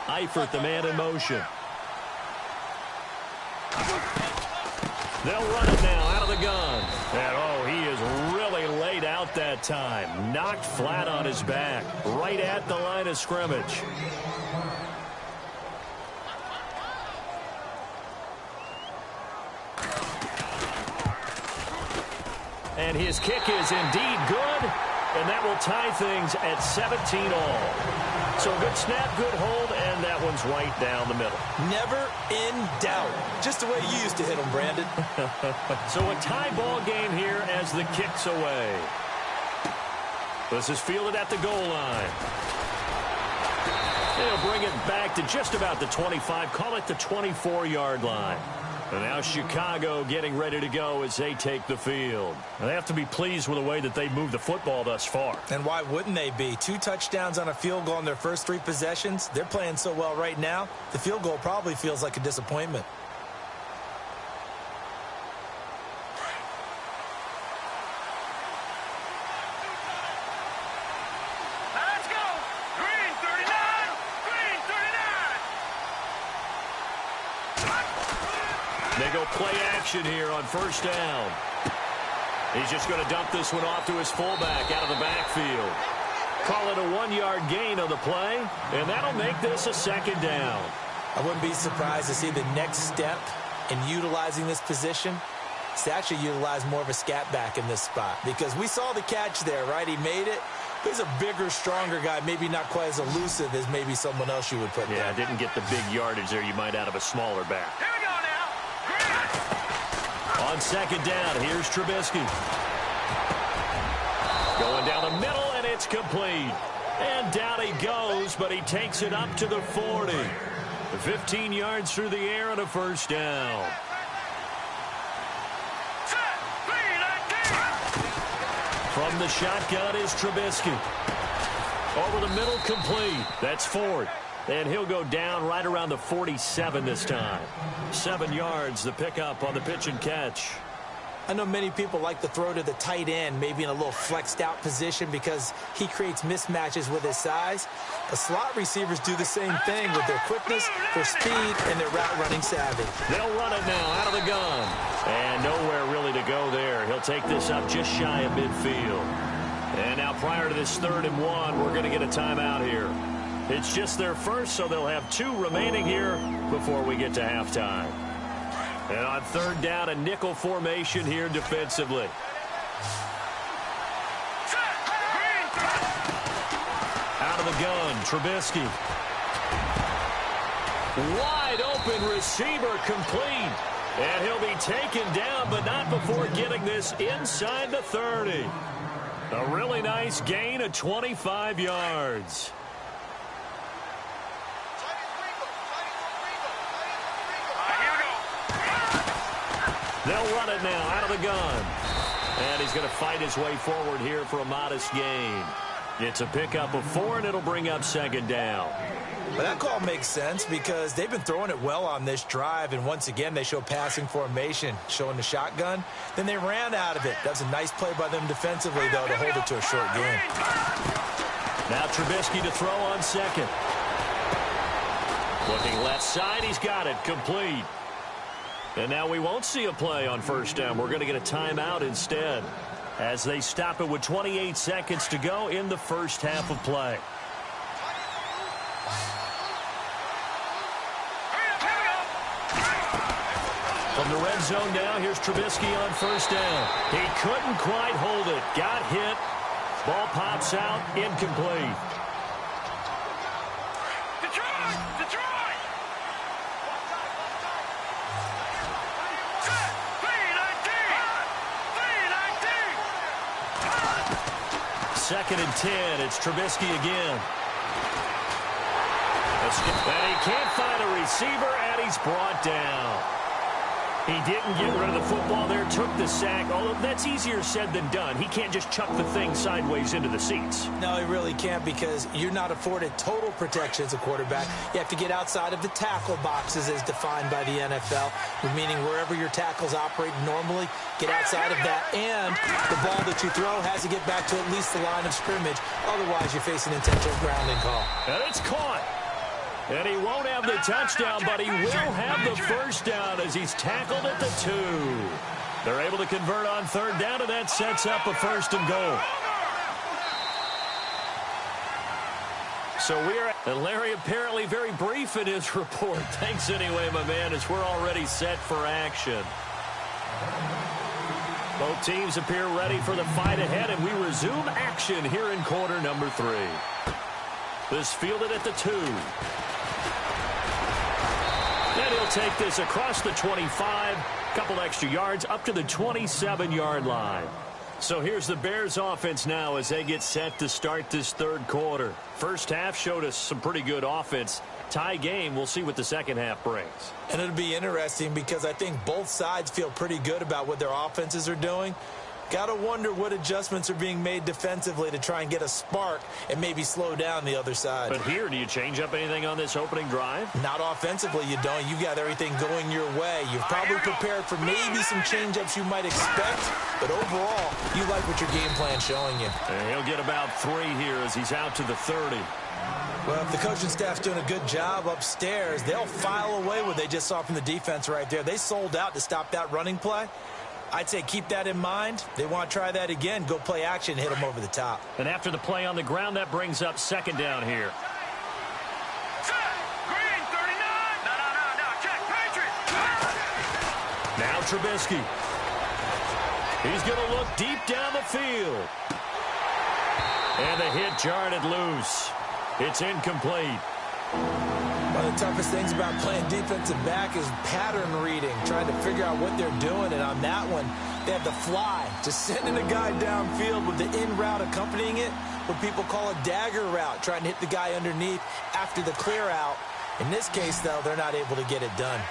Eifert, the man in motion. They'll run it now out of the gun. And, oh, he is really laid out that time. Knocked flat on his back. Right at the line of scrimmage. And his kick is indeed good. And that will tie things at 17 all. So a good snap, good hold, and that one's right down the middle. Never in doubt. Just the way you used to hit them, Brandon. So a tie ball game here as the kick's away. This is fielded at the goal line. They'll bring it back to just about the 25. Call it the 24-yard line. And now Chicago getting ready to go as they take the field. And they have to be pleased with the way that they moved the football thus far. And why wouldn't they be? 2 touchdowns on a field goal in their first 3 possessions. They're playing so well right now, the field goal probably feels like a disappointment. They go play action here on first down. He's just going to dump this one off to his fullback out of the backfield. Call it a 1-yard gain on the play, and that'll make this a second down. I wouldn't be surprised to see the next step in utilizing this position is to actually utilize more of a scat back in this spot, because we saw the catch there, right? He made it. He's a bigger, stronger guy, maybe not quite as elusive as maybe someone else you would put there. Yeah, didn't get the big yardage there you might out of a smaller back. On second down, here's Trubisky. Going down the middle, and it's complete. And down he goes, but he takes it up to the 40. 15 yards through the air and a first down. From the shotgun is Trubisky. Over the middle, complete. That's Ford. And he'll go down right around the 47 this time. 7 yards, the pickup on the pitch and catch. I know many people like to throw to the tight end, maybe in a little flexed out position because he creates mismatches with his size. But slot receivers do the same thing with their quickness, their speed, and their route running savvy. They'll run it now out of the gun. And nowhere really to go there. He'll take this up just shy of midfield. And now prior to this 3rd and 1, we're going to get a timeout here. It's just their first, so they'll have 2 remaining here before we get to halftime. And on 3rd down, a nickel formation here defensively. Out of the gun, Trubisky. Wide open receiver, complete. And he'll be taken down, but not before getting this inside the 30. A really nice gain of 25 yards. They'll run it now out of the gun. And he's going to fight his way forward here for a modest gain. It's a pickup of 4, and it'll bring up 2nd down. But that call makes sense because they've been throwing it well on this drive, and once again they show passing formation, showing the shotgun. Then they ran out of it. That's a nice play by them defensively, though, to hold it to a short game. Now Trubisky to throw on 2nd. Looking left side, he's got it, complete. And now we won't see a play on 1st down. We're going to get a timeout instead as they stop it with 28 seconds to go in the first half of play. From the red zone now, here's Trubisky on 1st down. He couldn't quite hold it. Got hit. Ball pops out, incomplete. Second and 10. It's Trubisky again. And he can't find a receiver, and he's brought down. He didn't get rid of the football there, took the sack. Although that's easier said than done. He can't just chuck the thing sideways into the seats. No, he really can't because you're not afforded total protection as a quarterback. You have to get outside of the tackle boxes as defined by the NFL, meaning wherever your tackles operate normally, get outside of that. And the ball that you throw has to get back to at least the line of scrimmage. Otherwise, you face an intentional grounding call. And it's caught. And he won't have the touchdown, but he will have the first down as he's tackled at the 2. They're able to convert on third down, and that sets up a 1st and goal. So and Larry apparently very brief in his report. Thanks anyway, my man, as we're already set for action. Both teams appear ready for the fight ahead, and we resume action here in quarter number 3. This fielded at the 2. And he'll take this across the 25, couple extra yards up to the 27-yard line. So here's the Bears offense now as they get set to start this third quarter. First half showed us some pretty good offense. Tie game, we'll see what the second half brings. And it'll be interesting because I think both sides feel pretty good about what their offenses are doing. Got to wonder what adjustments are being made defensively to try and get a spark and maybe slow down the other side. But here, do you change up anything on this opening drive? Not offensively, you don't. You got everything going your way. You've probably prepared for maybe some change-ups you might expect, but overall, you like what your game plan's showing you. And he'll get about 3 here as he's out to the 30. Well, if the coaching staff's doing a good job upstairs, they'll file away what they just saw from the defense right there. They sold out to stop that running play. I'd say keep that in mind. They want to try that again. Go play action, hit them over the top. And after the play on the ground, that brings up 2nd down here. Green, 39. No, check, Patriots. Now Trubisky. He's going to look deep down the field. And the hit jarred it loose. It's incomplete. One of the toughest things about playing defensive back is pattern reading, trying to figure out what they're doing. And on that one, they had the fly, just sending a guy downfield with the in route accompanying it, what people call a dagger route, trying to hit the guy underneath after the clear out. In this case, though, they're not able to get it done.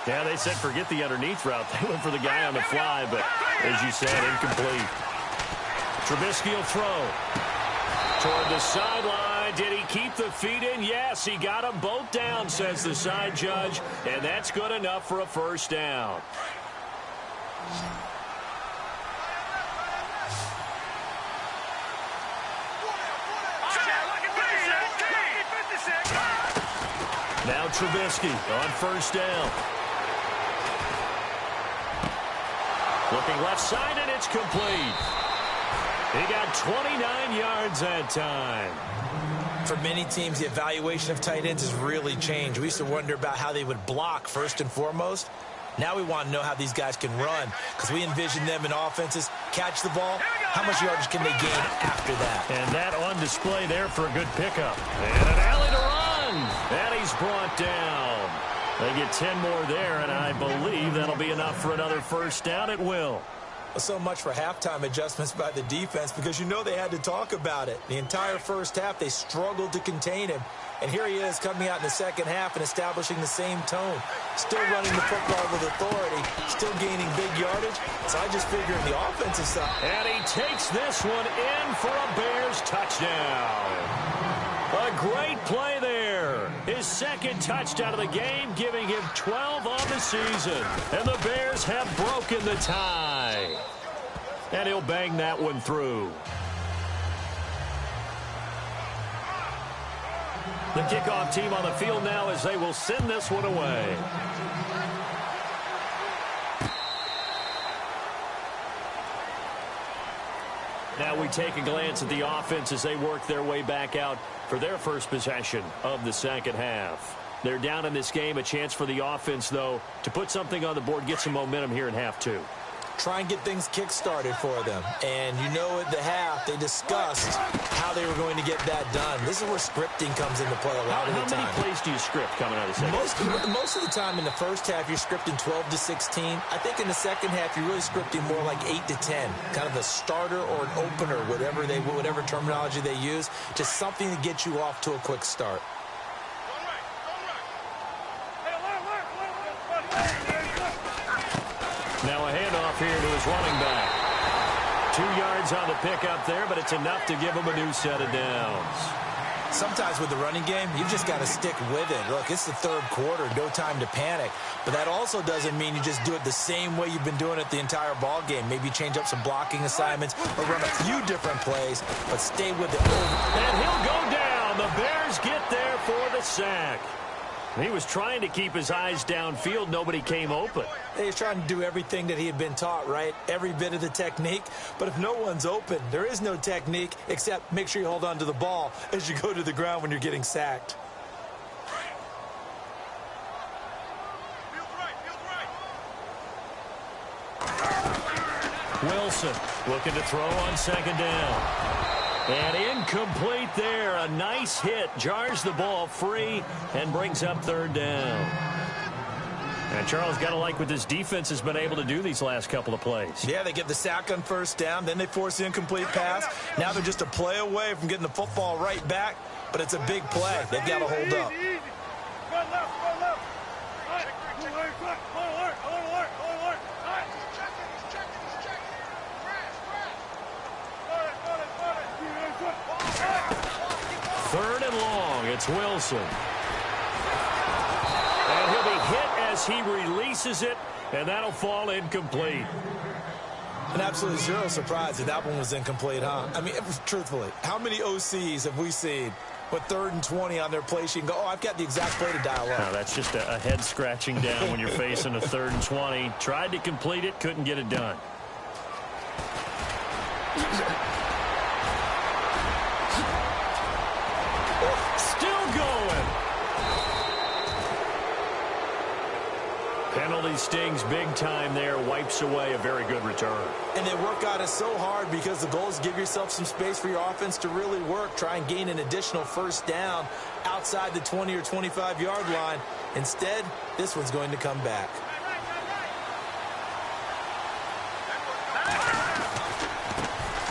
Yeah, they said forget the underneath route. They went for the guy on the fly, but as you said, incomplete. Trubisky will throw toward the sideline. Did he keep the feet in? Yes, he got them both down, says the side judge, and that's good enough for a 1st down. Now Trubisky on 1st down. Looking left side, and it's complete. He got 29 yards that time. For many teams, the evaluation of tight ends has really changed. We used to wonder about how they would block first and foremost. Now we want to know how these guys can run because we envision them in offenses, catch the ball, how much yardage can they gain after that? And that on display there for a good pickup. And an alley to run. And he's brought down. They get 10 more there, and I believe that'll be enough for another 1st down. It will. So much for halftime adjustments by the defense because you know they had to talk about it. The entire first half, they struggled to contain him. And here he is coming out in the second half and establishing the same tone. Still running the football with authority, still gaining big yardage. So I just figure in the offensive side. And he takes this one in for a Bears touchdown. A great play there. His 2nd touchdown of the game, giving him 12 on the season. And the Bears have broken the tie. And he'll bang that one through. The kickoff team on the field now as they will send this one away. Now we take a glance at the offense as they work their way back out for their first possession of the second half. They're down in this game. A chance for the offense, though, to put something on the board, get some momentum here in half 2. Try and get things kick-started for them. And you know at the half, they discussed how they were going to get that done. This is where scripting comes into play a lot of the time. How many plays do you script coming out of the second half? Most of the time in the first half, you're scripting 12 to 16. I think in the second half, you're really scripting more like 8 to 10. Kind of a starter or an opener, whatever terminology they use. Just something to get you off to a quick start. Now a handoff here to his running back. 2 yards on the pickup there, but it's enough to give him a new set of downs. Sometimes with the running game, you've just got to stick with it. Look, it's the third quarter, no time to panic. But that also doesn't mean you just do it the same way you've been doing it the entire ball game. Maybe change up some blocking assignments or run a few different plays, but stay with it. And he'll go down. The Bears get there for the sack. He was trying to keep his eyes downfield. Nobody came open. He's trying to do everything that he had been taught, right? Every bit of the technique. But if no one's open, there is no technique except make sure you hold on to the ball as you go to the ground when you're getting sacked. Wilson looking to throw on second down. And incomplete there. A nice hit. Jars the ball free and brings up third down. And Charles, got to like what this defense has been able to do these last couple of plays. Yeah, they get the sack on first down. Then they force the incomplete pass. Now they're just a play away from getting the football right back. But it's a big play. They've got to hold up. Run left, run left. Third and long, it's Wilson. And he'll be hit as he releases it, and that'll fall incomplete. And absolutely zero surprise that that one was incomplete, huh? I mean, truthfully, how many OCs have we seen with 3rd and 20 on their play sheet and go, oh, I've got the exact play to dial up? No, that's just a head scratching down when you're facing a 3rd and 20. Tried to complete it, couldn't get it done. Still going. Penalty stings big time there. Wipes away a very good return. And they work on it so hard because the goal is give yourself some space for your offense to really work. Try and gain an additional first down outside the 20 or 25-yard line. Instead, this one's going to come back.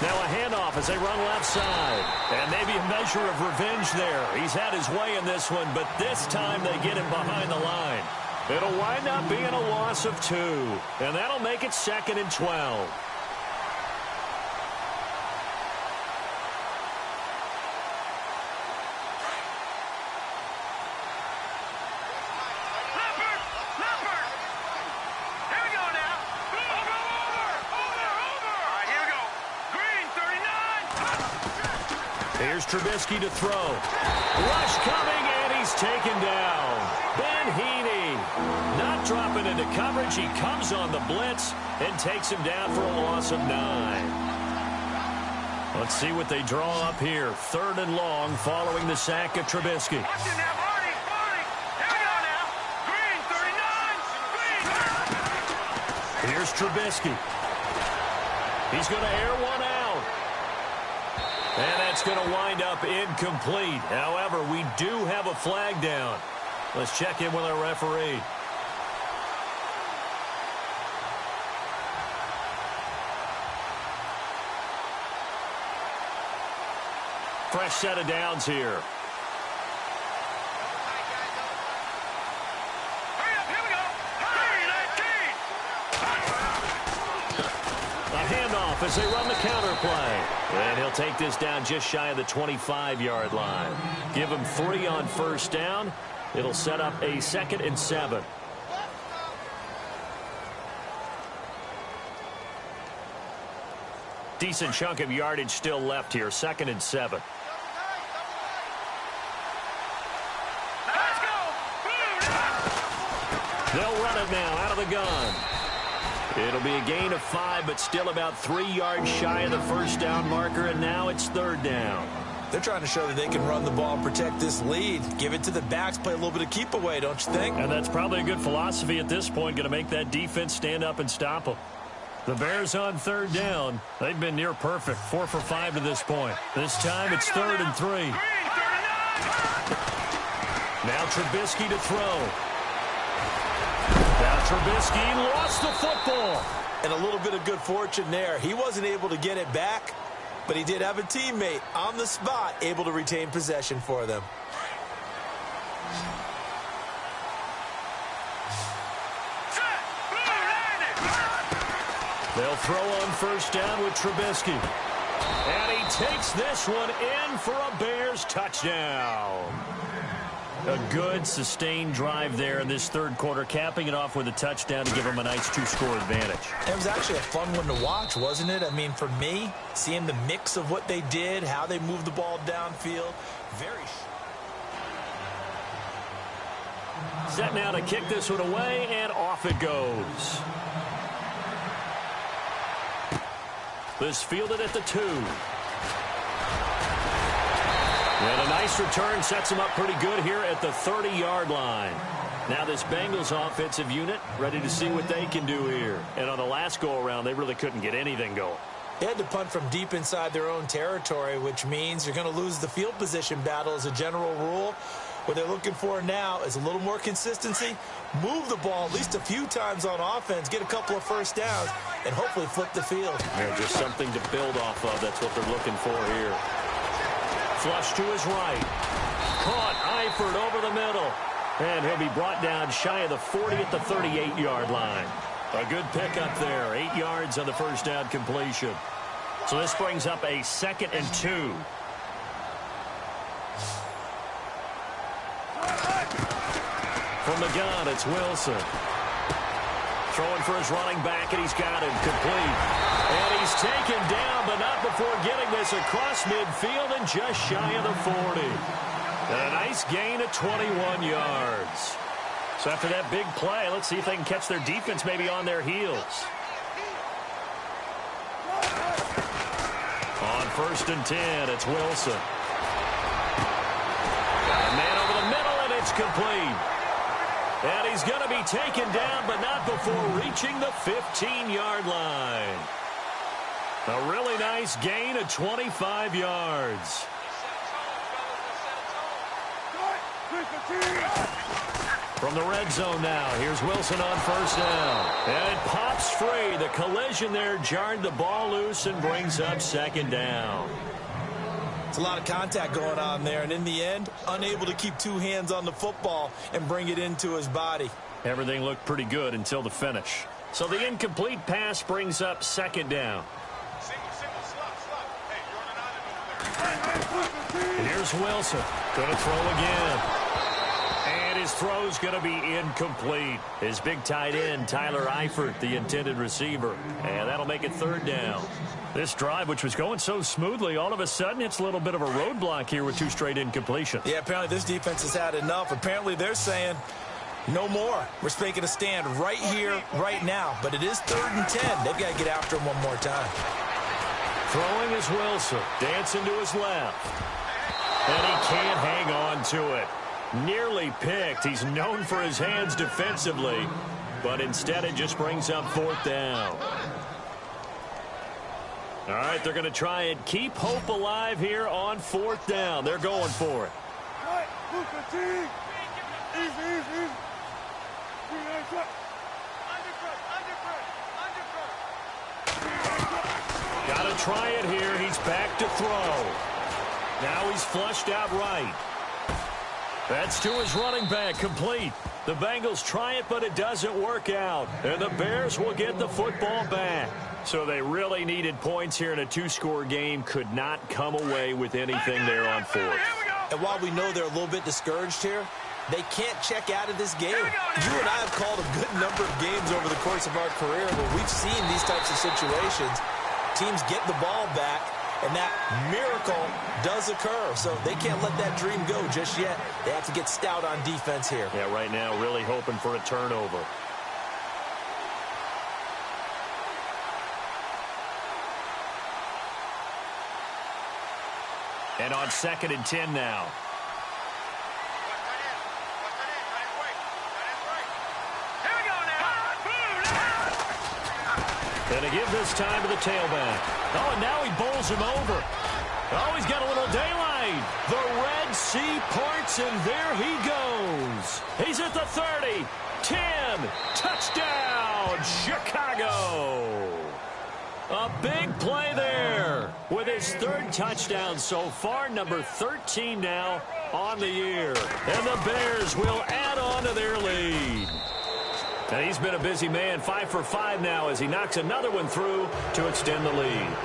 Now a handoff as they run left side. And maybe a measure of revenge there. He's had his way in this one, but this time they get him behind the line. It'll wind up being a loss of 2. And that'll make it 2nd and 12. Here's Trubisky to throw. Rush coming, and he's taken down. Ben Heaney not dropping into coverage. He comes on the blitz and takes him down for a loss of 9. Let's see what they draw up here. 3rd and long following the sack of Trubisky. Here's Trubisky. He's going to air one out. And that's going to wind up incomplete. However, we do have a flag down. Let's check in with our referee. Fresh set of downs here. As they run the counter play. And he'll take this down just shy of the 25-yard line. Give him 3 on first down. It'll set up a 2nd and 7. Decent chunk of yardage still left here. 2nd and 7. They'll run it now out of the gun. It'll be a gain of 5, but still about 3 yards shy of the first down marker, and now it's 3rd down. They're trying to show that they can run the ball and protect this lead. Give it to the backs, play a little bit of keep away, don't you think? And that's probably a good philosophy at this point, going to make that defense stand up and stop them. The Bears on 3rd down. They've been near perfect, 4 for 5 to this point. This time it's 3rd and 3. Now Trubisky to throw. Now Trubisky lost the football. And a little bit of good fortune there. He wasn't able to get it back, but he did have a teammate on the spot able to retain possession for them. They'll throw on first down with Trubisky. And he takes this one in for a Bears touchdown. A good, sustained drive there in this 3rd quarter, capping it off with a touchdown to give them a nice 2-score advantage. It was actually a fun one to watch, wasn't it? I mean, for me, seeing the mix of what they did, how they moved the ball downfield, very Set now to kick this one away, and off it goes. This fielded at the 2. And a nice return sets him up pretty good here at the 30-yard line. Now this Bengals offensive unit ready to see what they can do here. And on the last go-around, they really couldn't get anything going. They had to punt from deep inside their own territory, which means you're going to lose the field position battle as a general rule. What they're looking for now is a little more consistency, move the ball at least a few times on offense, get a couple of first downs, and hopefully flip the field. Yeah, just something to build off of. That's what they're looking for here. Flush to his right. Caught Eifert over the middle. And he'll be brought down shy of the 40 at the 38-yard line. A good pickup there. 8 yards on the first down completion. So this brings up a 2nd and 2. From the gun, it's Wilson. Throwing for his running back, and he's got him complete. And he's taken down, but not before getting this across midfield and just shy of the 40. And a nice gain of 21 yards. So after that big play, let's see if they can catch their defense maybe on their heels. On 1st and 10, it's Wilson. Got a man over the middle, and it's complete. And he's going to be taken down, but not before reaching the 15-yard line. A really nice gain of 25 yards. From the red zone now, here's Wilson on 1st down. And it pops free. The collision there jarred the ball loose and brings up 2nd down. It's a lot of contact going on there, and in the end, unable to keep 2 hands on the football and bring it into his body. Everything looked pretty good until the finish. So the incomplete pass brings up 2nd down. And here's Wilson. Going to throw again. And his throw's going to be incomplete. His big tight end, Tyler Eifert, the intended receiver. And that'll make it 3rd down. This drive, which was going so smoothly, all of a sudden it's a little bit of a roadblock here with 2 straight incompletions. Yeah, apparently this defense has had enough. Apparently they're saying, no more. We're making a stand right here, right now. But it is 3rd and 10. They've got to get after him one more time. Throwing is Wilson. Dancing to his left. And he can't hang on to it. Nearly picked. He's known for his hands defensively. But instead it just brings up 4th down. All right, they're going to try and keep hope alive here on 4th down. They're going for it. Got to try it here. He's back to throw. Now he's flushed out right. That's to his running back, complete. The Bengals try it, but it doesn't work out. And the Bears will get the football back. So they really needed points here in a 2-score game. Could not come away with anything there on 4th. And while we know they're a little bit discouraged here, they can't check out of this game. You and I have called a good number of games over the course of our career where we've seen these types of situations. Teams get the ball back, and that miracle does occur. So they can't let that dream go just yet. They have to get stout on defense here. Yeah, right now really hoping for a turnover. And on 2nd and 10 now. And to give this time to the tailback. Oh, and now he bowls him over. Oh, he's got a little daylight. The Red Sea parts, and there he goes. He's at the 30, 10, touchdown, Chicago. A big play there with his 3rd touchdown so far, number 13 now on the year. And the Bears will add on to their lead. And he's been a busy man, 5 for 5 now as he knocks another one through to extend the lead.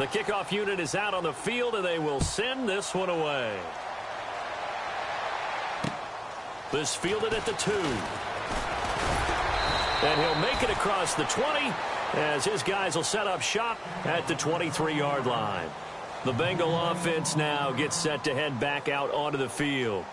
The kickoff unit is out on the field, and they will send this one away. This fielded at the 2. And he'll make it across the 20 as his guys will set up shop at the 23-yard line. The Bengal offense now gets set to head back out onto the field.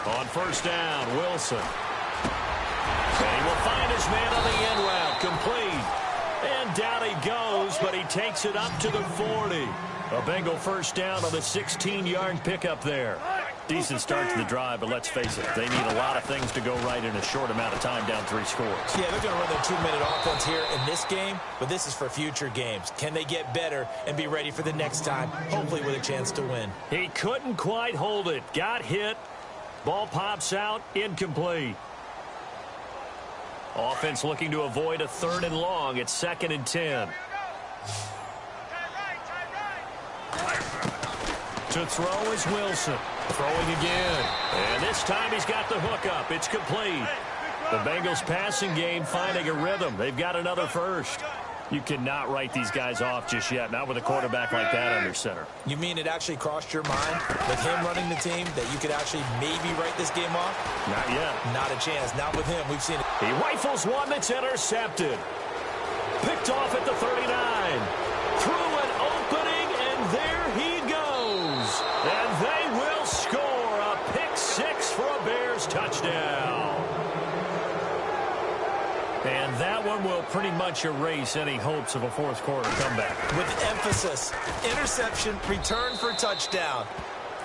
On first down, Wilson. And he will find his man on the end route, complete. And down he goes, but he takes it up to the 40. A Bengal first down on the 16-yard pickup there. Decent start to the drive, but let's face it, they need a lot of things to go right in a short amount of time, down 3 scores. Yeah, they're going to run their 2-minute offense here in this game, but this is for future games. Can they get better and be ready for the next time, hopefully with a chance to win? He couldn't quite hold it. Got hit. Ball pops out, incomplete. Offense looking to avoid a 3rd and long. It's 2nd and 10. To throw is Wilson. Throwing again. And this time he's got the hook up. It's complete. The Bengals passing game finding a rhythm. They've got another first. You cannot write these guys off just yet, not with a quarterback like that under center. You mean it actually crossed your mind with him running the team that you could actually maybe write this game off? Not yet. Not a chance. Not with him. We've seen it. He rifles one that's intercepted. Picked off at the 39. Through an opening, and there he goes. And they will score a pick 6 for a Bears touchdown. And that one will pretty much erase any hopes of a 4th quarter comeback. With emphasis, interception, return for touchdown.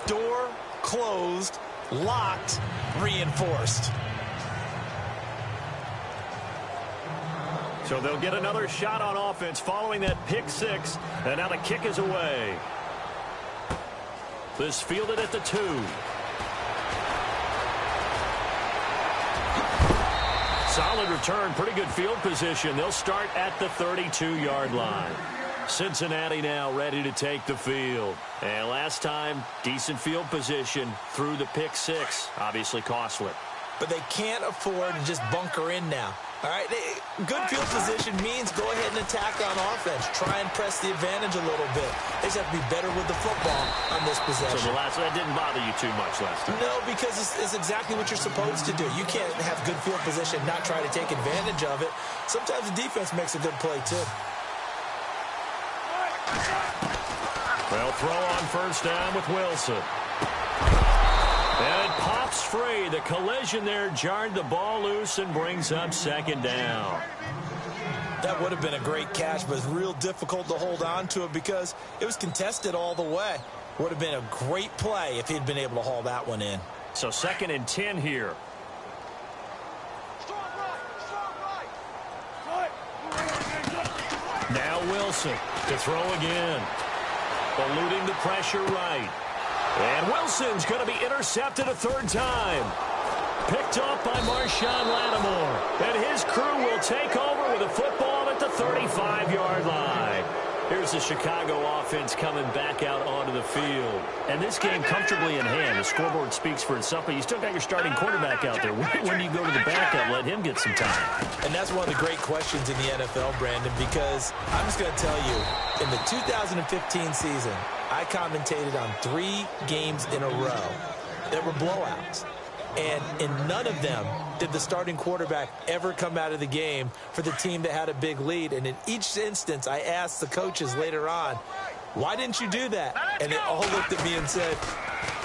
Door closed, locked, reinforced. So they'll get another shot on offense following that pick 6. And now the kick is away. This fielded at the 2. Solid return, pretty good field position. They'll start at the 32-yard line. Cincinnati now ready to take the field. And last time, decent field position through the pick 6. Obviously costly. But they can't afford to just bunker in now. All right, good field position means go ahead and attack on offense. Try and press the advantage a little bit. They just have to be better with the football on this possession. So that didn't bother you too much last time? No, because it's exactly what you're supposed to do. You can't have good field position, not try to take advantage of it. Sometimes the defense makes a good play, too. Well, throw on first down with Wilson. And it pops free. The collision there jarred the ball loose and brings up 2nd down. That would have been a great catch, but it's real difficult to hold on to it because it was contested all the way. Would have been a great play if he'd been able to haul that one in. So 2nd and 10 here. Now Wilson to throw again. Eluding the pressure right. And Wilson's going to be intercepted a 3rd time. Picked off by Marshawn Lattimore. And his crew will take over with a football at the 35-yard line. Here's the Chicago offense coming back out onto the field. And this game comfortably in hand. The scoreboard speaks for itself, but you still got your starting quarterback out there. When do you go to the backup, let him get some time? And that's one of the great questions in the NFL, Brandon, because I'm just going to tell you, in the 2015 season, I commentated on 3 games in a row that were blowouts. And in none of them did the starting quarterback ever come out of the game for the team that had a big lead. And in each instance, I asked the coaches later on, why didn't you do that? And they all looked at me and said,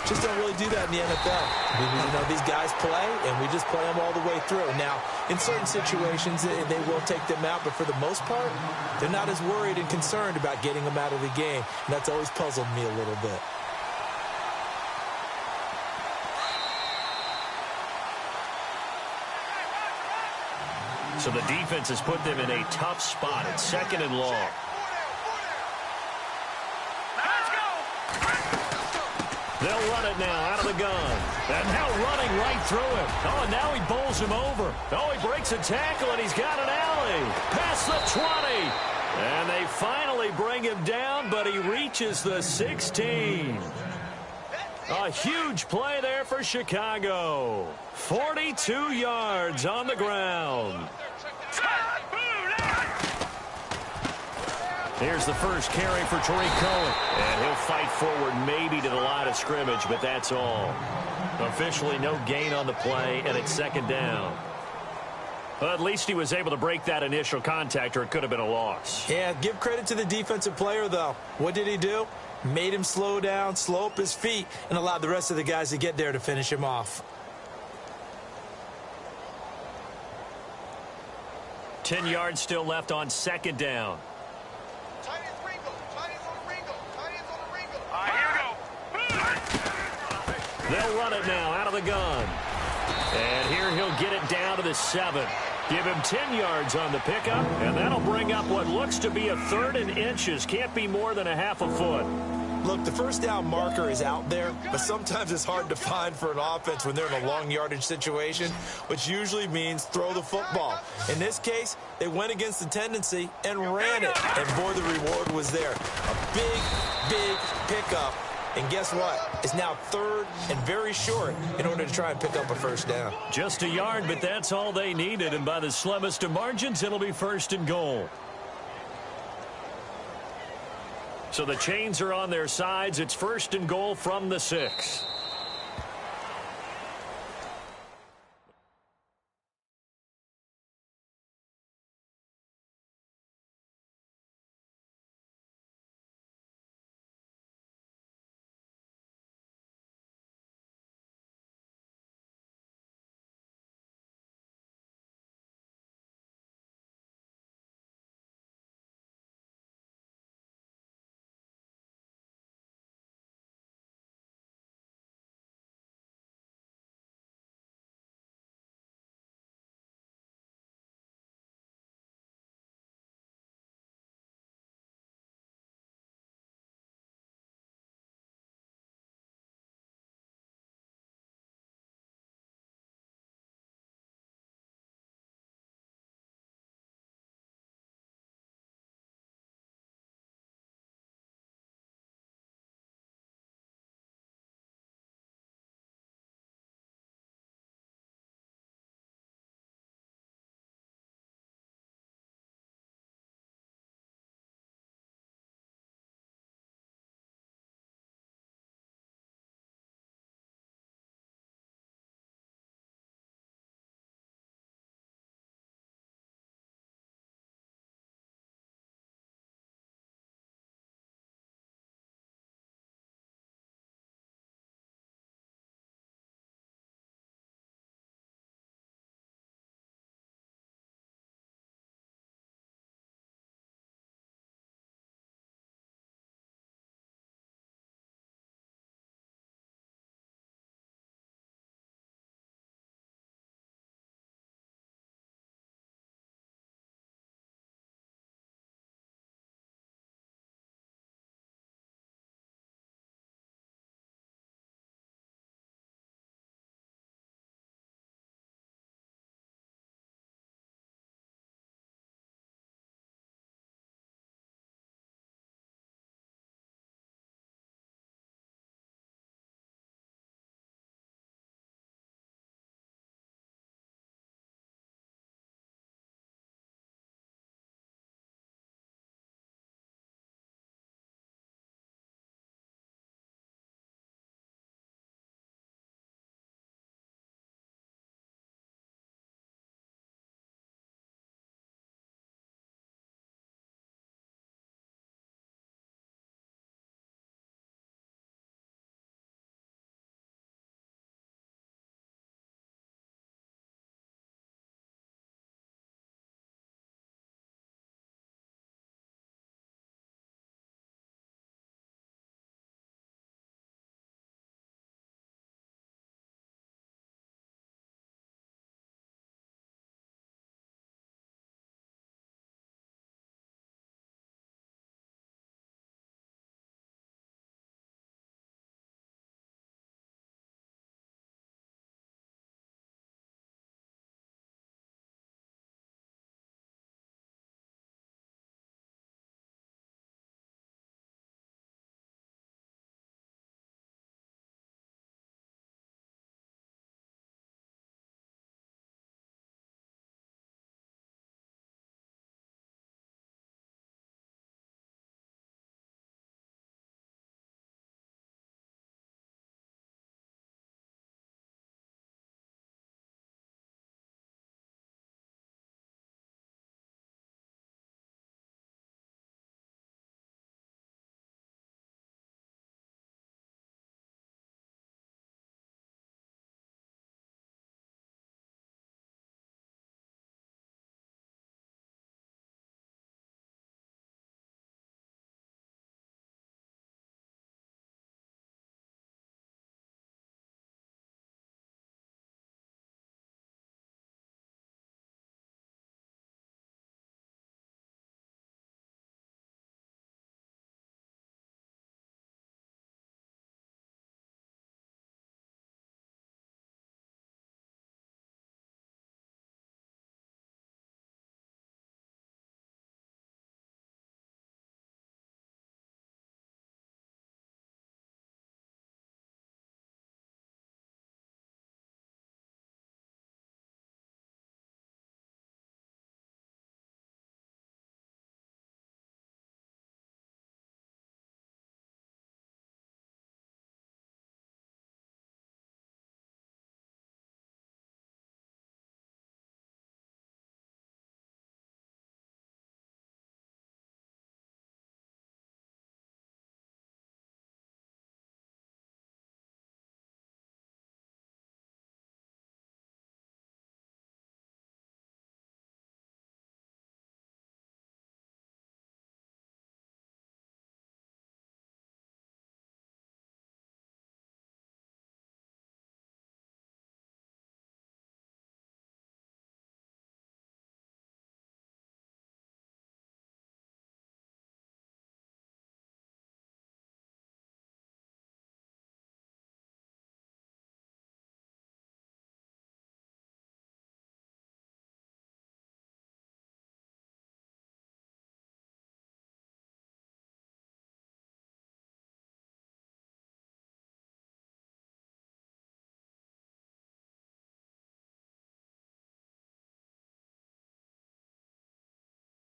just don't really do that in the NFL. You know, these guys play, and we just play them all the way through. Now, in certain situations, they will take them out, but for the most part, they're not as worried and concerned about getting them out of the game. And that's always puzzled me a little bit. So the defense has put them in a tough spot at 2nd and long. They'll run it now out of the gun. And now running right through him. Oh, and now he bowls him over. Oh, he breaks a tackle, and he's got an alley. Past the 20. And they finally bring him down, but he reaches the 16. A huge play there for Chicago. 42 yards on the ground. Here's the first carry for Tariq Cohen. And he'll fight forward maybe to the line of scrimmage, but that's all. Officially no gain on the play, and it's second down. Well, at least he was able to break that initial contact, or it could have been a loss. Yeah, give credit to the defensive player, though. What did he do? Made him slow down, slow up his feet, and allowed the rest of the guys to get there to finish him off. 10 yards still left on second down. They'll run it now out of the gun. And here he'll get it down to the 7. Give him 10 yards on the pickup, and that'll bring up what looks to be a 3rd and inches. Can't be more than a half a foot. Look, the first down marker is out there, but sometimes it's hard to find for an offense when they're in a long yardage situation, which usually means throw the football. In this case, they went against the tendency and ran it, and boy, the reward was there. A big, big pickup. And guess what? It's now 3rd and very short in order to try and pick up a first down. Just a yard, but that's all they needed. And by the slimmest of margins, it'll be 1st and goal. So the chains are on their sides. It's 1st and goal from the 6.